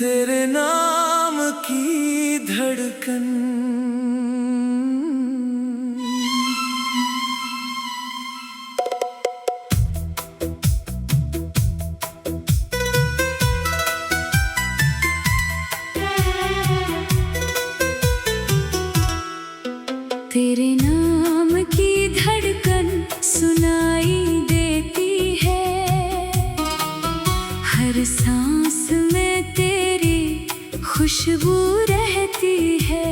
तेरे नाम की धड़कन तेरे नाम की धड़कन सुनाई देती है, हर सांस में तेरी खुशबू रहती है।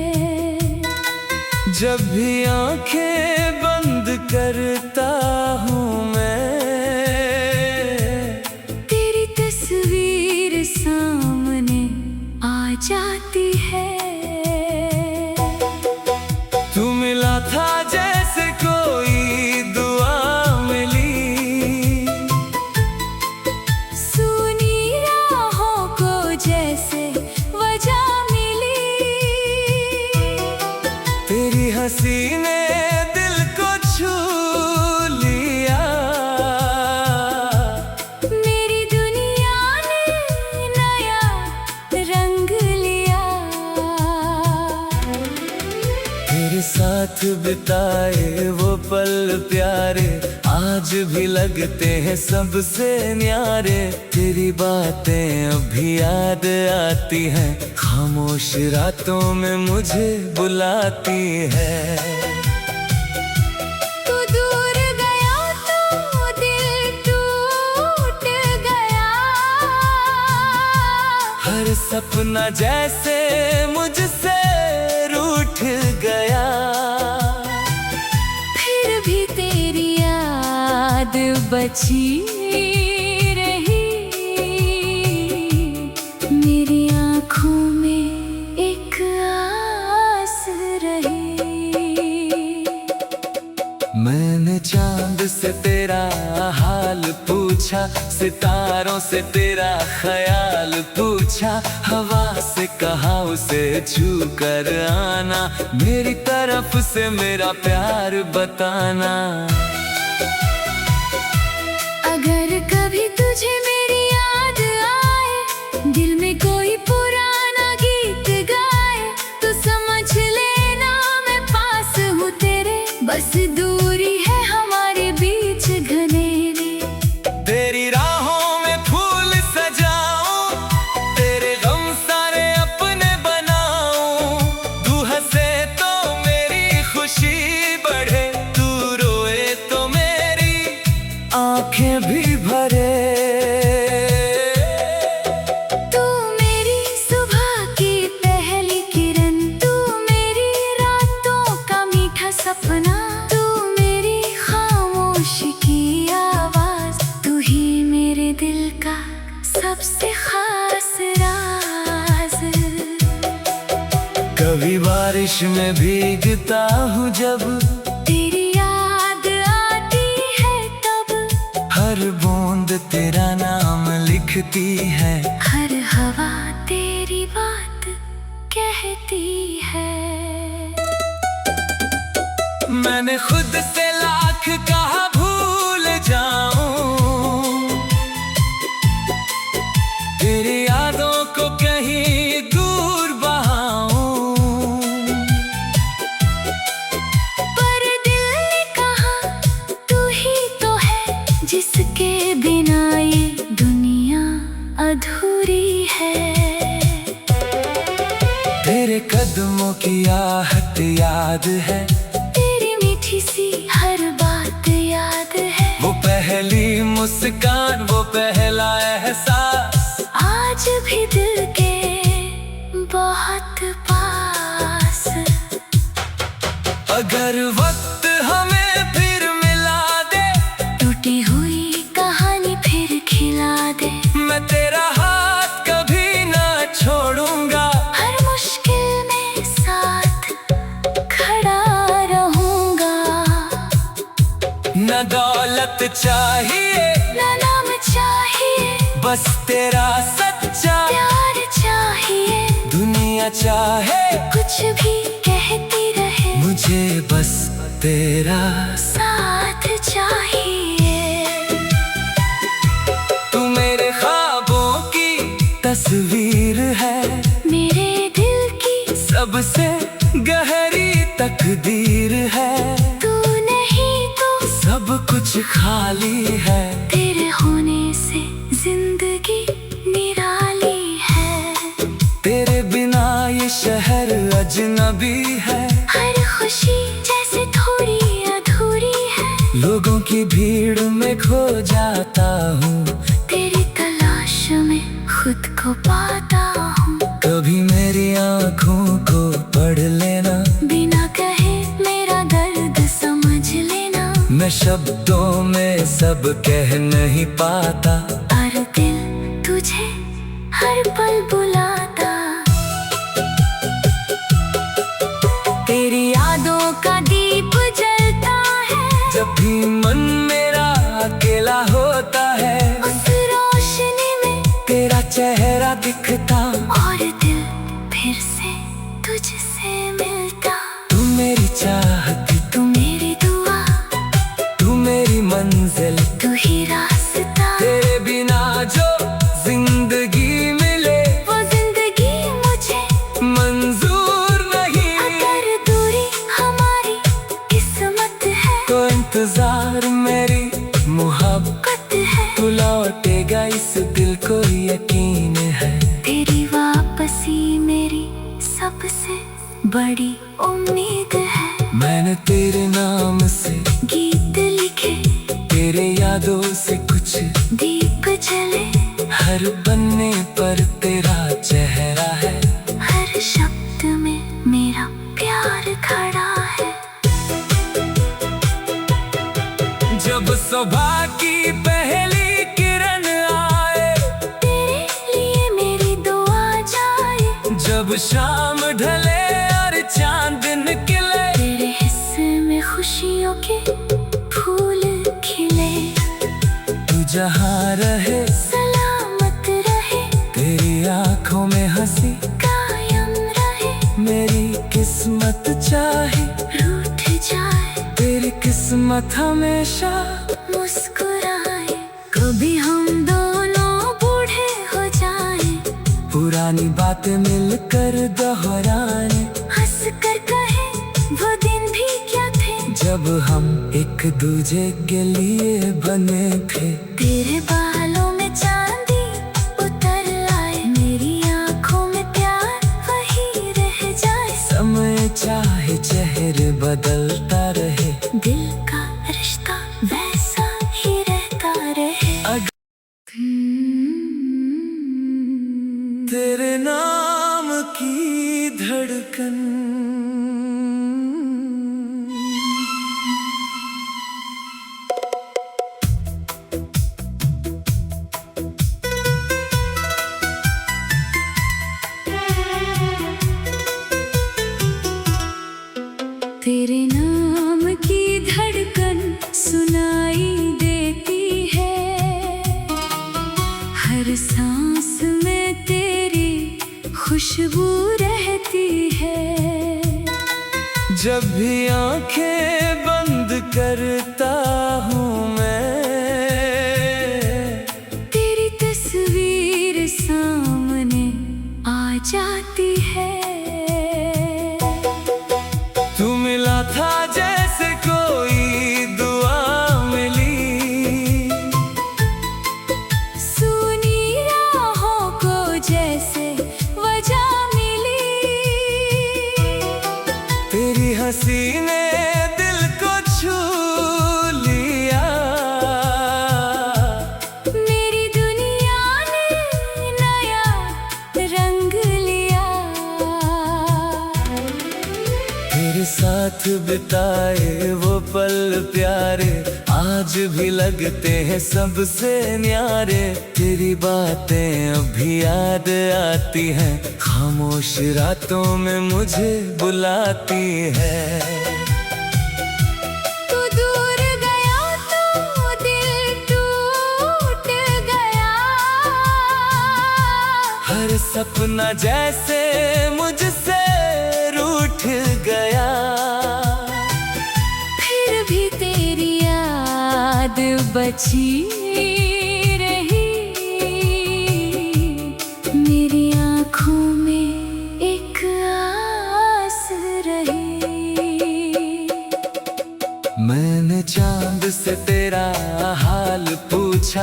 जब भी आंखें बंद करता हूँ मैं, तेरी तस्वीर सामने आ जाती है। तू मिला था जैसे कोई दुआ मिली, सुनी राहों को जैसे वजह मिली। तेरी हंसी ने दिल को छू लिया, मेरी दुनिया ने नया रंग लिया। तेरे साथ बिताए वो पल प्यारे आज भी लगते हैं सबसे न्यारे। तेरी बातें अभी याद आती हैं, खामोश रातों में मुझे बुलाती है। तू दूर गया तो दिल टूट गया, हर सपना जैसे मुझसे रूठ गया। फिर भी तेरी याद बची रही, मेरी आँखों में एक आस रही। मैंने चांद से तेरा हाल पूछा, सितारों से तेरा ख्याल पूछा, हवा से कहा उसे छू कर आना, मेरी तरफ से मेरा प्यार बताना। अगर कभी तुझे मेरी याद आए, दिल में कोई पुराना गीत गाए, तो समझ लेना मैं पास हूँ तेरे, बस दूरी है हमारे बीच घनेरी। तेरी राहों में फूल सजाऊं, तेरे गम सारे अपने बनाऊं। तू हंसे तो मेरी खुशी बढ़े, तू रोए तो मेरी आंखें भी भरे। तू मेरी सुबह की पहली किरण, तू मेरी रातों का मीठा सपना, तू मेरी खामोशी की आवाज, तू ही मेरे दिल का सबसे खास राज। कभी बारिश में भीगता हूँ जब, तेरी याद आती है तब, हर बूंद तेरा नाम लिखती है, हर हवा तेरी बात कहती है। मैंने खुद से लाख कहा भूल जाऊं, तेरी यादों को कहीं दूर बहाऊं। पर दिल ने कहा तू ही तो है, जिसके बिना ये दुनिया अधूरी है। तेरे कदमों की आहट याद है, तेरी मीठी सी हर बात याद है, वो पहली मुस्कान, वो पहला एहसास, आज भी दिल के बहुत पास। अगर वक्त हमें फिर मिला दे, टूटी हुई कहानी फिर खिला दे, मैं तेरा हाथ कभी ना छोड़ूंगा, हर मुश्किल में साथ खड़ा रहूंगा। न दौलत चाहिए ना नाम चाहिए, बस तेरा सच्चा प्यार चाहिए, दुनिया चाहे कुछ भी कहती रहे, मुझे बस तेरा साथ चाहिए। तू मेरे तस्वीर है मेरे दिल की, सबसे गहरी तकदीर है। तू नहीं तो सब कुछ खाली है, तेरे होने से जिंदगी निराली है। तेरे बिना ये शहर अजनबी है, हर खुशी जैसे थोड़ी अधूरी है। लोगों की भीड़ में खो जाता हूँ, तेरी तलाश में खुद को पाता हूँ। कभी मेरी आँखों को पढ़ लेना, बिना कहे मेरा दर्द समझ लेना। मैं शब्दों में सब कह नहीं पाता, पर दिल तुझे हर पल बुलाता। तेरी यादों का दीप जलता है, जब भी मन मेरा अकेला होता है। उस रोशनी में तेरा चेहरा दिखता, और दिल फिर से तुझसे मिलता। तू मेरी चाहती, तू मेरी दुआ, तू मेरी मंजिल, तू ही रास्ता। तेरे बिना जो जिंदगी मिले वो जिंदगी मुझे मंजूर नहीं। अगर दूरी हमारी किस्मत है तो इंतजार मेरी मोहब्बत है। तू लौटेगा इस दिल को यकीन है। तेरी वापसी मेरी सबसे बड़ी उम्मीद है। मैंने तेरे नाम से गीत लिखे, तेरे यादों से कुछ दीप जले। हर पन्ने पर तेरा चेहरा है, हर शब्द में मेरा प्यार खड़ा है। जब सुबह की पहली किरण आए, तेरे लिए मेरी दुआ जाए। जब शाम ढले और चांद निकले, तेरे हिस्से में खुशियों के फूल खिले। तू जहाँ रहे सलामत रहे, तेरी आंखों में हंसी कायम रहे। मेरी किस्मत चाहे रूठ जाए, तेरी किस्मत हमेशा मुस्कुराए। कभी हम दोनों बूढ़े हो जाएं, पुरानी बातें मिलकर दोहराए। हंस कर कहे वो दिन भी क्या थे, जब हम एक दूजे के लिए बने थे। तेरे बालों में चांदी उतर आए। मेरी आंखों में प्यार वही रह जाए। समय चाहे चेहरे बदलता रहे, दिल का रिश्ता वैसा ही रहता रहे। तेरे नाम की धड़कन तेरे नाम की धड़कन सुनाई देती है। हर सांस में तेरी खुशबू रहती है। जब भी आंखें बंद करता हूँ मैं, तेरी तस्वीर सामने आ जाती है। तू मिला था जैसे कोई दुआ मिली, सुनी राहों को जैसे वजह मिली। तेरी हंसी ने दिल को छू लिया, मेरी दुनिया ने नया रंग लिया। तेरे साथ बिताए वो पल प्यारे आज भी लगते हैं सबसे न्यारे। तेरी बातें अभी याद आती हैं, खामोश रातों में मुझे बुलाती है। तू दूर गया तो दिल टूट गया। हर सपना जैसे मुझसे रूठ गया। फिर भी तेरी याद बची रही।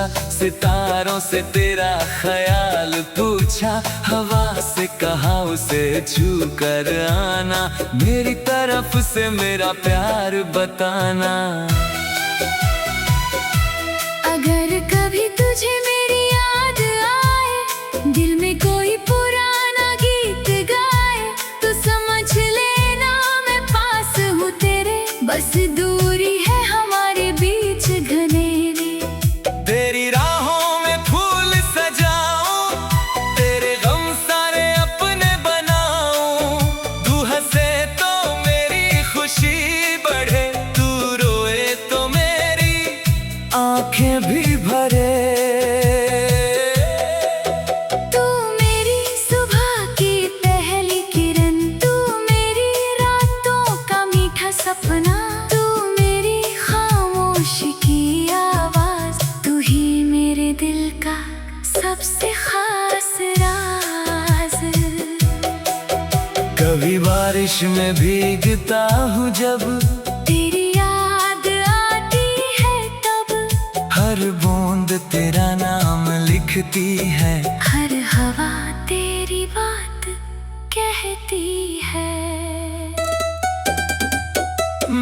पूछा, सितारों से तेरा ख्याल पूछा, हवा से कहा उसे छू कर आना, मेरी तरफ से मेरा प्यार बताना। अगर कभी तुझे मेरी याद आए, दिल में कोई पुराना गीत गाए, तो समझ लेना मैं पास हूँ तेरे, बस दूरी है हमारे बीच घनेरी। तेरी राहों में फूल सजाऊं, तेरे गम सारे अपने बनाऊं, तू हंसे तो मेरी खुशी बढ़े, तू रोए तो मेरी आंखें भी भरे। तू मेरी सुबह की पहली किरण, तू मेरी रातों का मीठा सपना, तू मेरी खामोशी की आवाज, तू ही मेरे दिल का सबसे खास राज। कभी बारिश में भीगता हूँ जब, तेरी याद आती है तब, हर बूंद तेरा नाम लिखती है, हर हवा तेरी बात कहती है।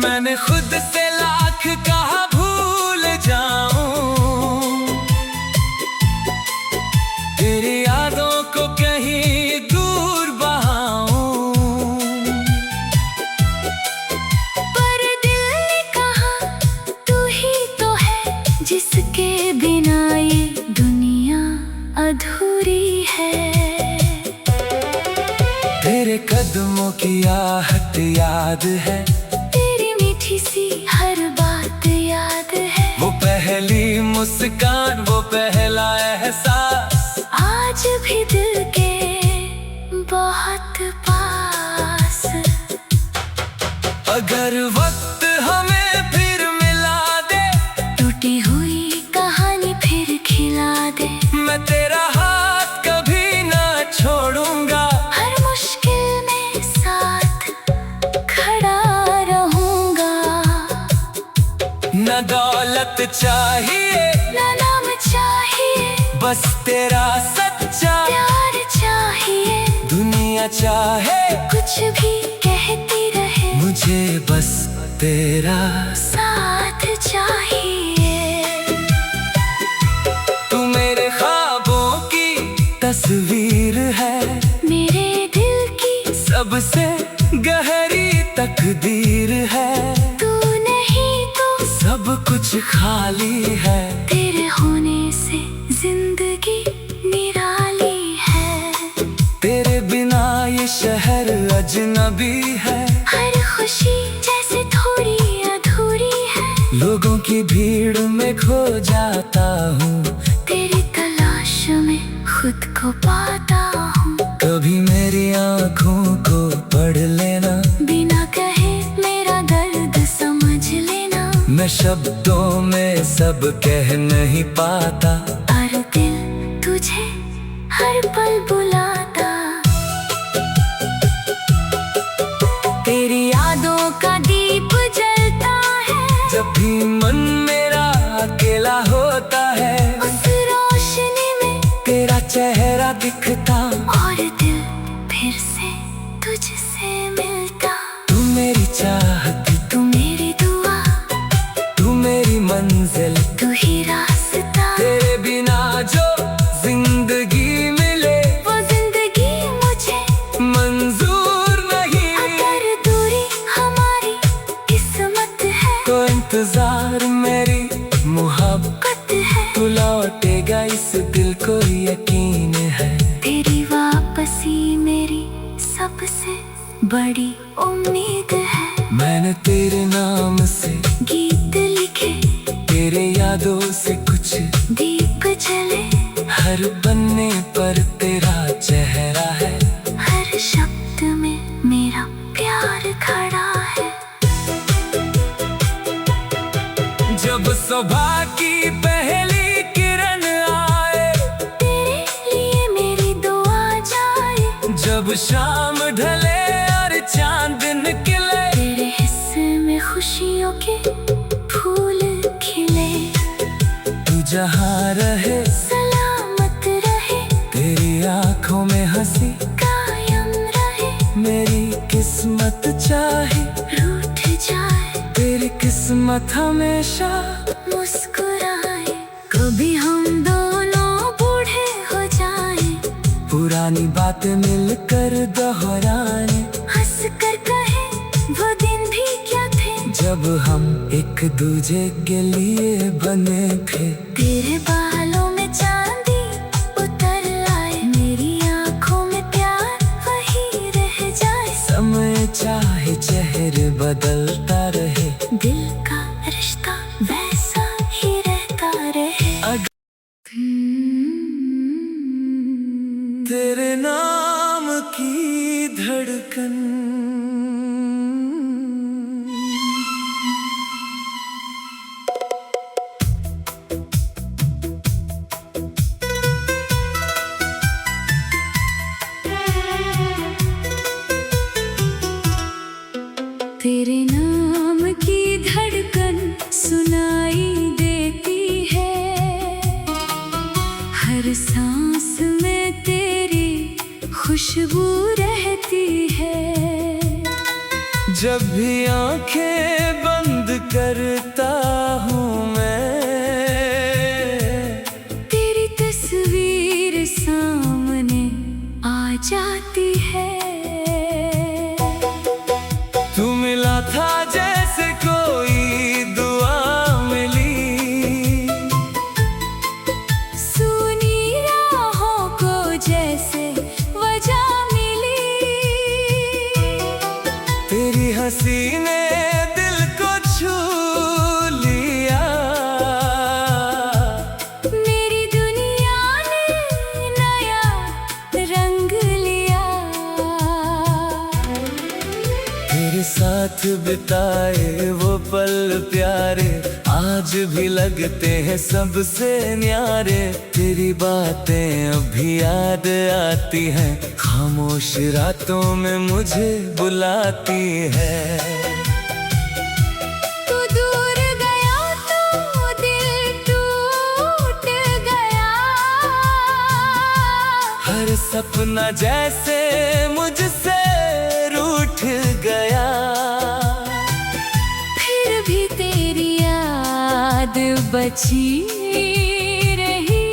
मैंने खुद से लाख कहा भूल जाऊं, तेरी यादों को कहीं दूर बहाऊं, पर दिल ने कहा तू ही तो है, जिसके बिना ये दुनिया अधूरी है। तेरे कदमों की आहट याद है, तेरी मीठी सी हर बात याद है, वो पहली मुस्कान, वो पहला एहसास, आज भी दिल के बहुत पास। अगर वक्त हमें फिर मिला दे, टूटी हुई कहानी फिर खिला दे, मैं तेरा हाथ कभी ना छोड़ूंगा, हर मुश्किल में साथ खड़ा रहूंगा। न दौलत चाहिए ना नाम चाहिए, बस तेरा सच्चा प्यार चाहिए, दुनिया चाहे कुछ भी कहती रहे, मुझे बस तेरा साथ चाहिए। तू मेरे ख्वाबों की तस्वीर है, मेरे दिल की सबसे गहरी तकदीर है, तू नहीं तो सब कुछ खाली है, तेरे होने से जिंदगी निराली है। तेरे बिना ये शहर अजनबी है, हर खुशी जैसे थोड़ी अधूरी है, लोगों की भीड़ में खो जाता हूँ, तेरी तलाश में खुद को पाता हूँ। कभी मेरी आँखों को पढ़ लेना, बिना कहे मेरा दर्द समझ लेना, मैं शब्दों में सब कह नहीं पाता, और दिल तुझे हर पल बुलाता। तेरी यादों का दीप जलता है, जब भी मन मेरा अकेला होता है, उस रोशनी में तेरा चेहरा दिखता, और दिल फिर से तुझसे मिलता। तू मेरी चाहती, तू मेरी दुआ, तू मेरी मंजिल, तू ही रास्ता, तेरे बिना जो जिंदगी मिले, वो जिंदगी मुझे मंजूर नहीं। अगर दूरी हमारी किस्मत है, तो इंतजार मेरी मोहब्बत है, तू लौटेगा इस दिल को यकीन है, तेरी वापसी मेरी सबसे बड़ी उम्मीद है। मैंने तेरे नाम से गीत लिखे, तेरे यादों से कुछ दीप जले, हर पन्ने पर तेरा चेहरा है, हर शब्द में मेरा प्यार खड़ा है। जब सुबह की पहली किरण आए, तेरे लिए मेरी दुआ जाए, जब शाम ढले और चांद निकले, तेरे हिस्से में खुशियों के फूल खिले। जहाँ रहे सलामत रहे, तेरी आंखों में हंसी कायम रहे, मेरी किस्मत चाहे रूठ जाए, तेरी किस्मत हमेशा मुस्कुराए। कभी हम दोनों बूढ़े हो जाएं, पुरानी बातें मिलकर दोहराए, हंस कर कहे वो दिन भी क्या थे, जब हम एक दूजे के लिए बने थे। तेरे बालों में चांदी उतर आए, मेरी आंखों में प्यार वही रह जाए। समय चाहे चेहरे बदलता रहे, दिल का रिश्ता वैसा ही रहता रहे। तेरे नाम की धड़कन तेरे नाम की धड़कन सुनाई देती है, हर सांस में तेरी खुशबू रहती है। जब भी आंखें बंद करता हूँ मैं, तेरी तस्वीर सामने आ जाती है। तू मिला था जैसे कोई दुआ मिली, सुनी राहों को जैसे वजह मिली, तेरी हंसी ने दिल को छू लिया, मेरी दुनिया ने नया रंग लिया। तेरे साथ बिताए वो पल प्यारे आज भी लगते हैं सबसे न्यारे। तेरी बातें अभी याद आती हैं, खामोश रातों में मुझे बुलाती है। तू दूर गया तो दिल टूट गया, हर सपना जैसे मुझसे रूठ गया, फिर भी तेरी याद बची रही,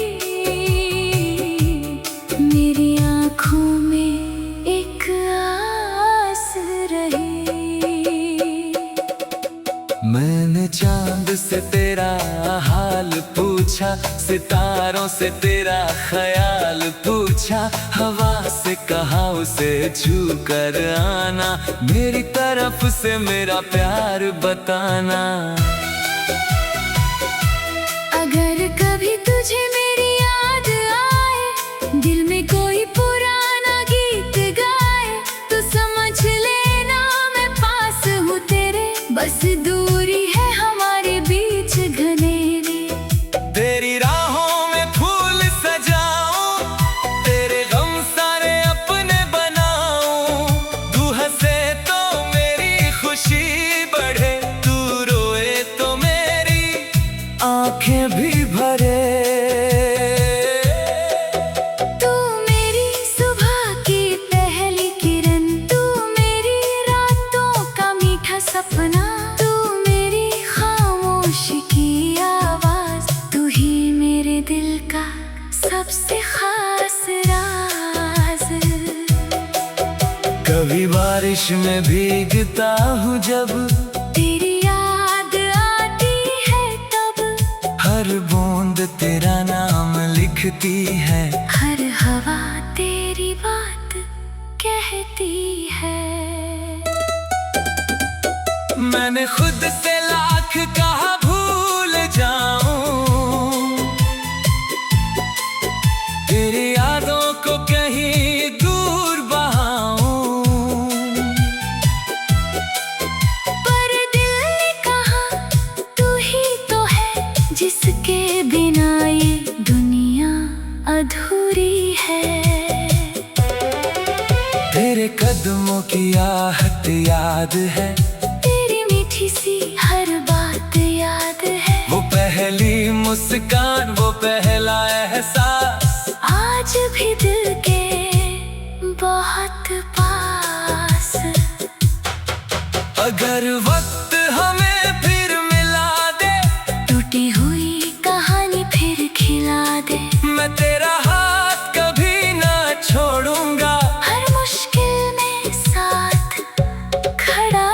मेरी आँखों में एक आस रही। मैंने चांद से तेरा हाल पूछा, सितारों से तेरा ख्याल पूछा, हवा से कहा उसे छू कर आना, मेरी तरफ से मेरा प्यार बताना। अगर कभी तुझे मेरी याद आए, दिल में कोई पुराना गीत गाए, तो समझ लेना मैं पास हूँ तेरे, बस दूरी है हमारे बीच घनेरी। तेरी राहों में फूल सजाऊं, तेरे गम सारे अपने बनाऊं, तू हंसे तो मेरी खुशी बढ़े, तू रोए तो मेरी आंखें भी भरे। तू मेरी सुबह की पहली किरण, तू मेरी रातों का मीठा सपना, तू मेरी खामोश की आवाज, तू ही मेरे दिल का सबसे खास राज। कभी बारिश में भीगता हूँ जब, तेरी याद आती है तब, हर बूंद तेरा नाम लिखती है, हर हवा तेरी बात कहती है। मैंने खुद से लाख कहा भूल जाऊं, तेरी यादों को कहीं दूर बहाऊं, पर दिल ने कहा तू ही तो है, जिसके बिना ये दुनिया अधूरी है। तेरे कदमों की आहट याद है, तेरी मीठी सी हर बात याद है। वो पहली मुस्कान, वो पहला एहसास, आज भी दिल के बहुत पास। अगर वक्त हमें फिर मिला दे, टूटी हुई कहानी फिर खिला दे, मैं तेरा हाथ कभी ना छोड़ूंगा। हर मुश्किल में साथ खड़ा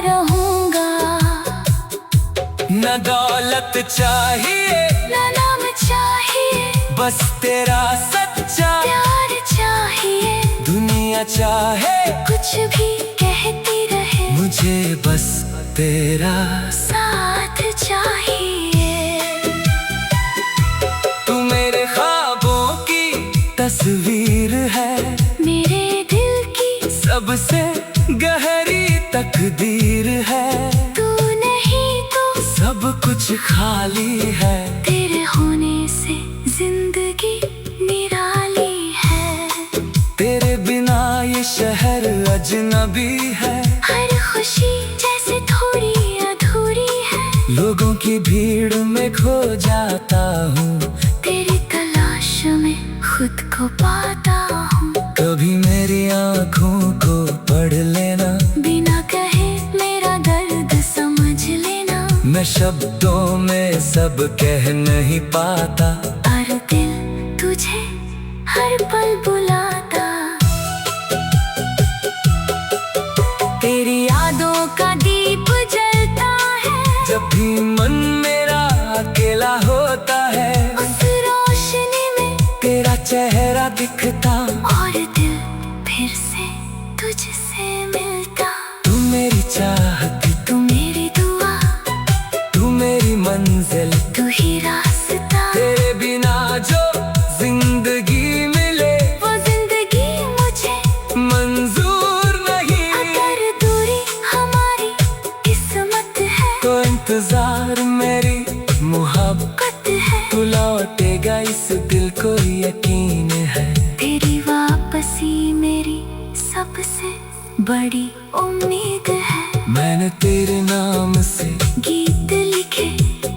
रहूंगा। न दौलत चाहिए, न नाम चाहिए, बस तेरा सच्चा प्यार चाहिए। दुनिया चाहे कुछ भी कहती रहे, मुझे बस तेरा साथ चाहिए। तू मेरे ख्वाबों की तस्वीर है, मेरे दिल की सबसे गहरी तकदीर है। तू नहीं तो सब कुछ खाली है, तेरे होने से जिंदगी निराली है। तेरे बिना ये शहर अजनबी है, हर खुशी जैसे थोड़ी अधूरी है। लोगों की भीड़ में खो जाता हूँ, तेरी तलाश में खुद को पाता हूँ। कभी मेरी आँखों को पढ़ लेना, बिना कहे मेरा दर्द समझ लेना। मैं शब्दों में सब कह नहीं पाता, और दिल तुझे हर पल बुलाता। तेरी यादों का दीप जलता है, जब भी मन मेरा अकेला होता है। उस रोशनी में तेरा चेहरा दिखता, और दिल फिर से तुझसे मिलता। तू मेरी चाहती, तू मेरी दुआ, तू मेरी मंजिल, तू ही रास्ता। तेरे बिना जो जिंदगी मिले, वो जिंदगी मुझे मंजूर नहीं। अगर दूरी हमारी किस्मत है, तो इंतजार मेरी मोहब्बत है। तू लौटेगा इस दिल को यकीन है। तेरी वापसी मेरी सबसे बड़ी उम्मीद है। मैंने तेरे नाम से गीत लिखे,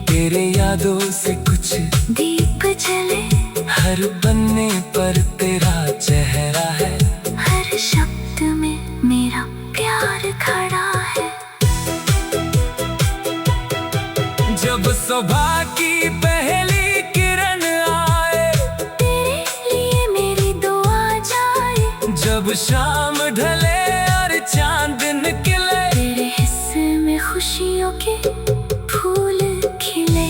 तेरे यादों से कुछ दीप जले। हर पन्ने पर तेरा चेहरा है, हर शब्द में मेरा प्यार खड़ा है। जब सुबह की पहली किरण आए, तेरे लिए मेरी दुआ जाए। जब शाम ढले और चांद निकले, तेरे हिस्से में खुशियों के फूल खिले।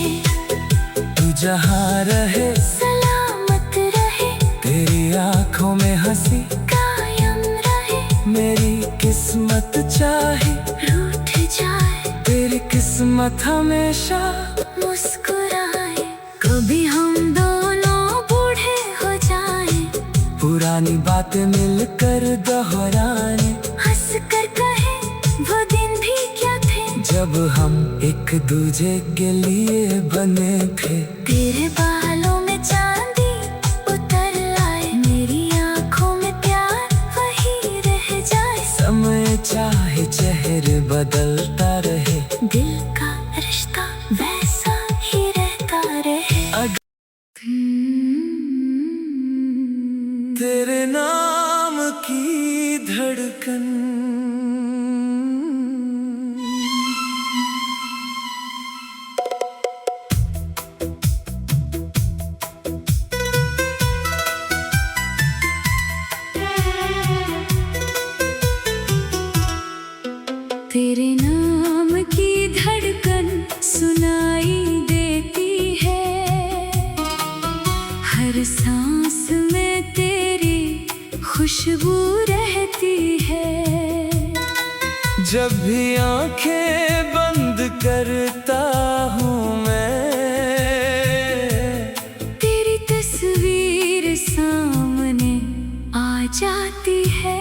तू जहाँ रहे सलामत रहे, तेरी आंखों में हंसी कायम रहे। मेरी किस्मत चाहे रूठ जाए, तेरी किस्मत हमेशा मुस्कुराए। कभी हम दोनों बूढ़े हो जाएं, पुरानी बातें मिलकर दोहराए। हंस कर कहे वो दिन भी क्या थे, जब हम एक दूजे के लिए बने थे। तेरे बालों में चांदी उतर आए। मेरी आंखों में प्यार वही रह जाए। समय चाहे चेहरे बदलता रहे, दिल का रिश्ता वैसा ही रहता रहे। तेरे नाम की धड़कन, तेरे नाम की धड़कन सुनाई देती है। हर सांस में तेरी खुशबू रहती है। जब भी आंखें बंद करता हूँ मैं, तेरी तस्वीर सामने आ जाती है।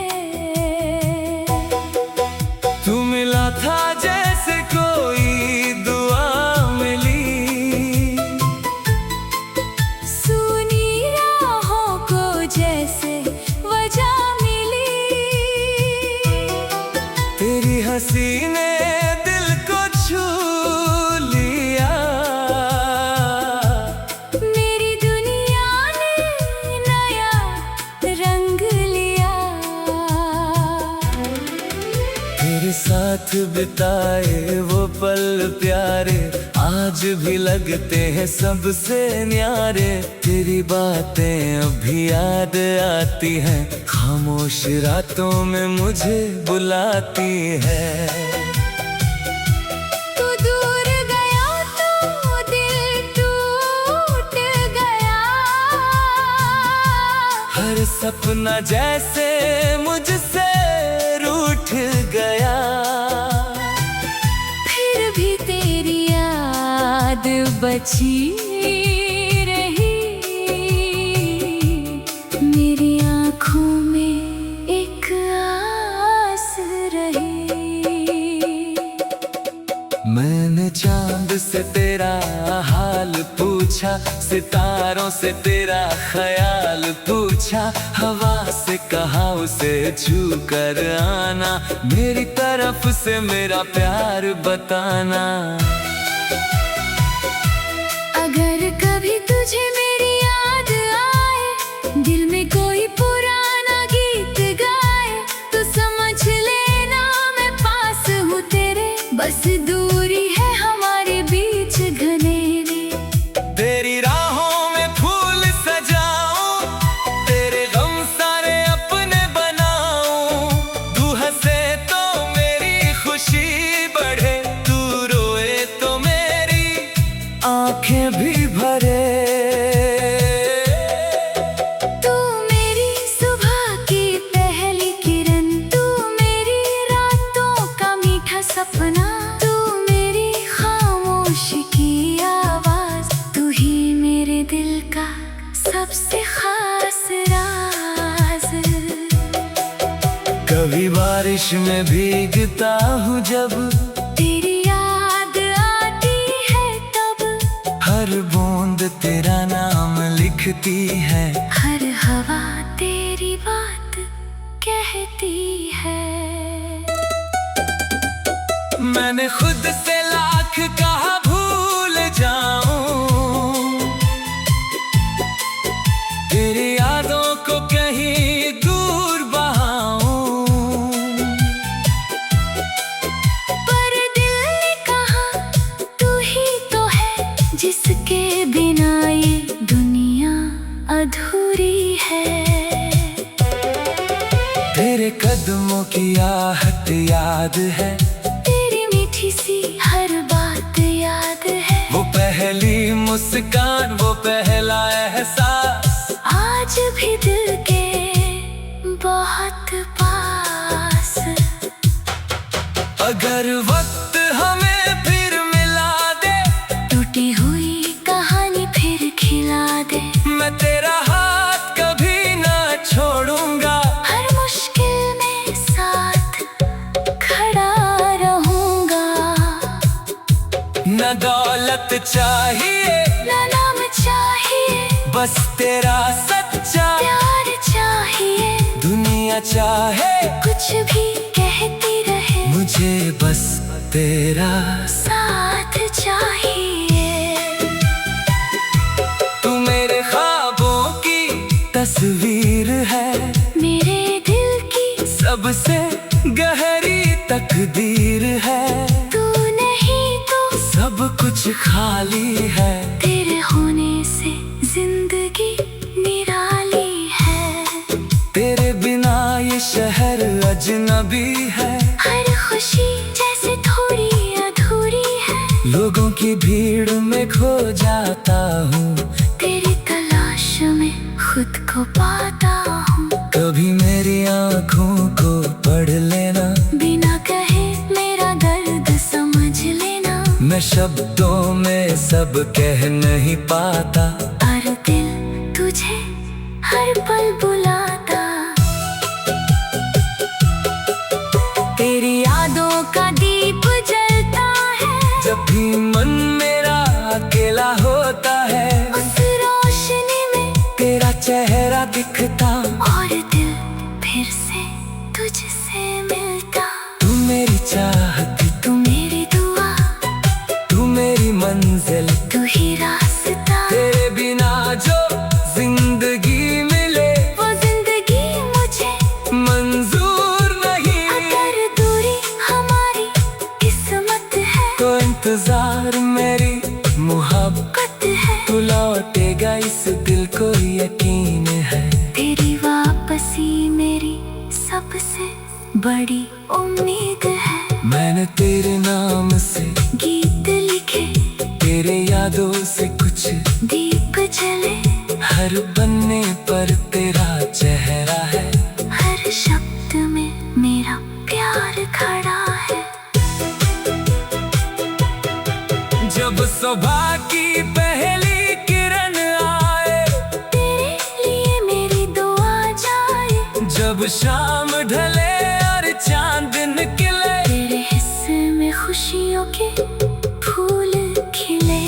तू मिला था जैसे कोई दुआ मिली, सुनी राहों को जैसे वजह मिली। तेरी हंसी ने दिल को छू लिया। साथ बिताए वो पल प्यारे आज भी लगते हैं सबसे न्यारे। तेरी बातें अभी याद आती हैं, खामोश रातों में मुझे बुलाती है। तू दूर गया तो दिल टूट गया, हर सपना जैसे मुझसे रूठ गया। फिर भी तेरी याद बची रही, मेरी आँखों में एक आस रही। मैंने चांद से तेरा हाल पूछा, सितारों से तेरा ख्याल पूछा, हवा से कहा उसे छू कर आना, मेरी तरफ से मेरा प्यार बताना। अगर कभी तुझे मेरी याद आए, दिल में कोई पुराना गीत गाए, तो समझ लेना मैं पास हूँ तेरे, बस दूरी है हमारे बीच घनेरी। तेरी राहों में फूल सजाऊं, तेरे गम सारे अपने बनाऊं, तू हंसे तो मेरी खुशी बढ़े, तू रोए तो मेरी आंखें भी भरे। तू मेरी सुबह की पहली किरण, तू मेरी रातों का मीठा सपना, तू मेरी खामोशी की आवाज, तू ही मेरे दिल का सबसे खास राज। कभी बारिश में भीगता हूँ जब, तेरी याद आती है तब, हर बूंद तेरा नाम लिखती है, हर हवा तेरी बात कहती है। मैंने खुद से लाख कहा भूल जाऊं, तेरी यादों को कहीं दूर बहाऊं, पर दिल ने कहा तू ही तो है, जिसके बिना ये दुनिया अधूरी है। तेरे कदमों की आहट याद है, तेरी मीठी सी हर बात याद है, वो पहली मुस्कान, वो पहला एहसास, आज भी दिल के बहुत पास। अगर वक्त हमें फिर मिला दे, टूटी हुई कहानी फिर खिला दे, मैं तेरा हाथ कभी ना छोड़ूंगा, हर मुश्किल में साथ खड़ा रहूंगा। न दौलत चाहिए ना नाम चाहिए, बस तेरा सच्चा प्यार चाहिए, दुनिया चाहे कुछ भी कहती रहे, मुझे बस तेरा साथ चाहिए। तू मेरे ख्वाबों की तस्वीर है, मेरे दिल की सबसे गहरी तकदीर है, तू नहीं तो सब कुछ खाली है, तेरे होने से जिंदगी निराली है। तेरे बिना ये शहर अजनबी है, हर खुशी जैसे थोड़ी अधूरी है, लोगों की भीड़ में खो जाता हूँ, तेरी तलाश में खुद को पाता हूँ। कभी मेरी आँखों को पढ़ लेना, बिना कहे मेरा दर्द समझ लेना, मैं शब्दों में सब कह नहीं पाता, और दिल तुझे हर पल बुलाता। तेरी यादों का दीप जलता है, जब भी मन मेरा अकेला होता है, उस रोशनी में तेरा चेहरा दिखता, और दिल फिर से तुझसे मिलता। तू मेरी चाहती, तू मेरी दुआ, तू मेरी मंजिल, तू ही रास्ता, तेरे बिना जो जिंदगी मिले वो जिंदगी मुझे मंजूर नहीं। अगर दूरी हमारी बड़ी उम्मीद है। मैंने तेरे नाम से गीत लिखे, तेरे यादों से कुछ दीप जले, हर पन्ने पर तेरा चेहरा है, हर शब्द में मेरा प्यार खड़ा है। जब सुबह की पहली किरण आए, तेरे लिए मेरी दुआ जाए, जब शाम ढले और चांद निकले, तेरे हिस्से में खुशियों के फूल खिले।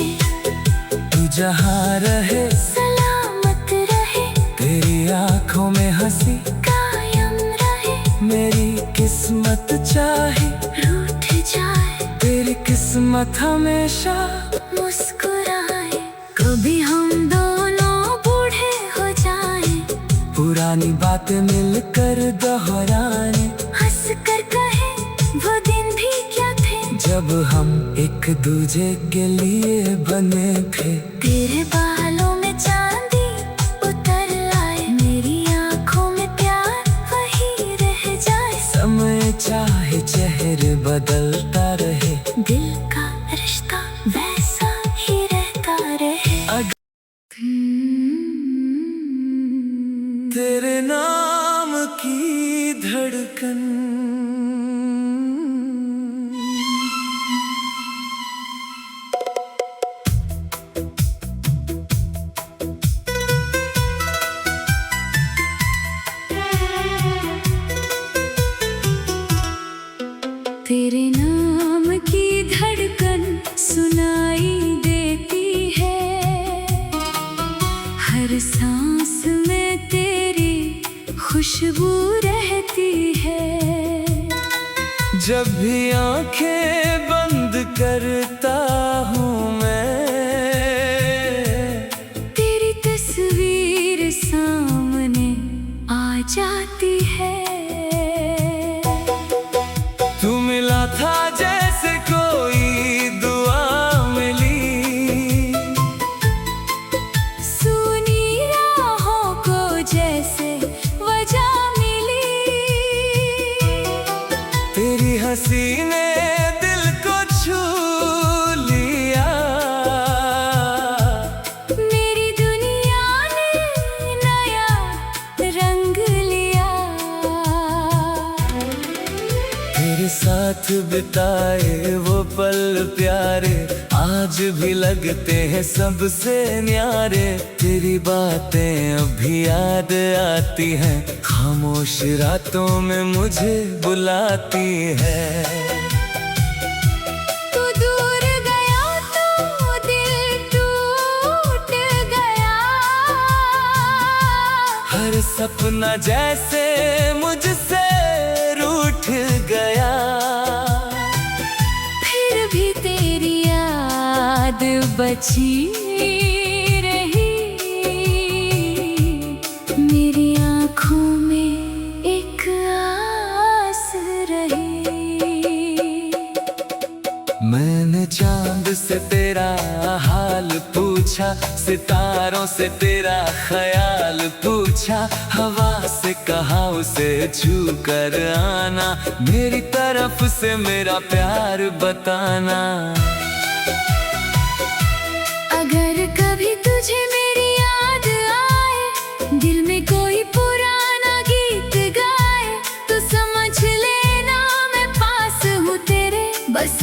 तू जहाँ रहे सलामत रहे, तेरी आंखों में हंसी कायम रहे, मेरी किस्मत चाहे रूठ जाए, तेरी किस्मत हमेशा मुस्कुराए। कभी हम दोनों बूढ़े हो जाएं, पुरानी बातें मिलकर दोहराए, हंस कर कहे वो दिन भी क्या थे, जब हम एक दूजे के लिए बने थे। तेरे बालों में चांदी उतर आए, मेरी आंखों में प्यार वही रह जाए। समय चाहे चेहरे बदलता रहे, दिल का रिश्ता वैसा ही रहता रहे। तेरे नाम की धड़कन तेरे नाम की धड़कन सुनाई देती है, हर सांस में तेरी खुशबू रहती है। जब भी आंखें बंद करता हूँ मैं, तेरी तस्वीर सामने आ जाती है। तू मिला था जैसे कोई दुआ मिली, सुनी राहों को जैसे वजह मिली, तेरी हंसी ने दिल को छू लिया, मेरी दुनिया ने नया रंग लिया। तेरे साथ बिताए वो पल प्यारे आज भी लगते हैं सबसे न्यारे। तेरी बातें अभी याद आती हैं, खामोश रातों में मुझे बुलाती है। तू दूर गया तो दिल टूट गया, हर सपना जैसे मुझसे रूठ गया, फिर भी तेरी याद बची रही, मेरी आँखों में एक आस रही। मैंने चांद से तेरा हाल पूछा, सितारों से तेरा ख्याल पूछा, हवा से कहा उसे छू कर आना, मेरी तरफ से मेरा प्यार बताना। अगर कभी तुझे मेरी याद आए, दिल में कोई पुराना गीत गाए, तो समझ लेना मैं पास हूँ तेरे, बस